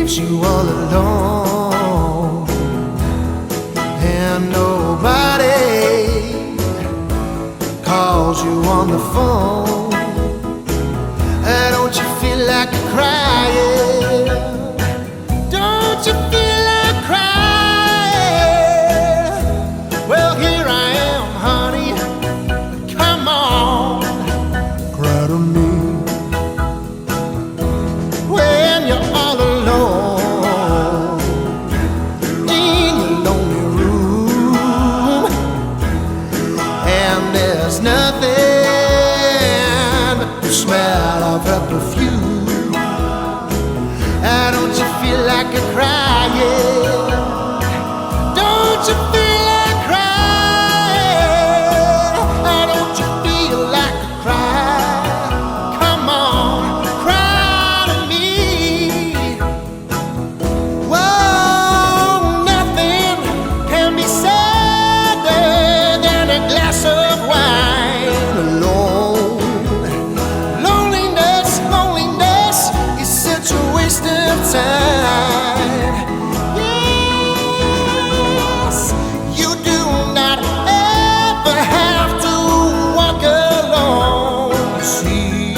leaves you all alone, and nobody calls you on the phone. Don't you feel like crying? Don't you feel like crying? Well, here I am, honey. Come on, cry to me. When you're all alone in your lonely room, and there's nothing but the smell of her perfume. Don't you feel like crying? Don't you feel like crying? Don't you feel like crying? Come on, cry to me. Whoa, nothing can be sadder than a glass of wine alone. Loneliness, loneliness is such a waste of time. Yes, you do not ever have to walk alone. See,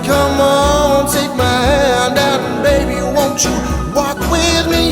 come on, take my hand, and baby, won't you walk with me?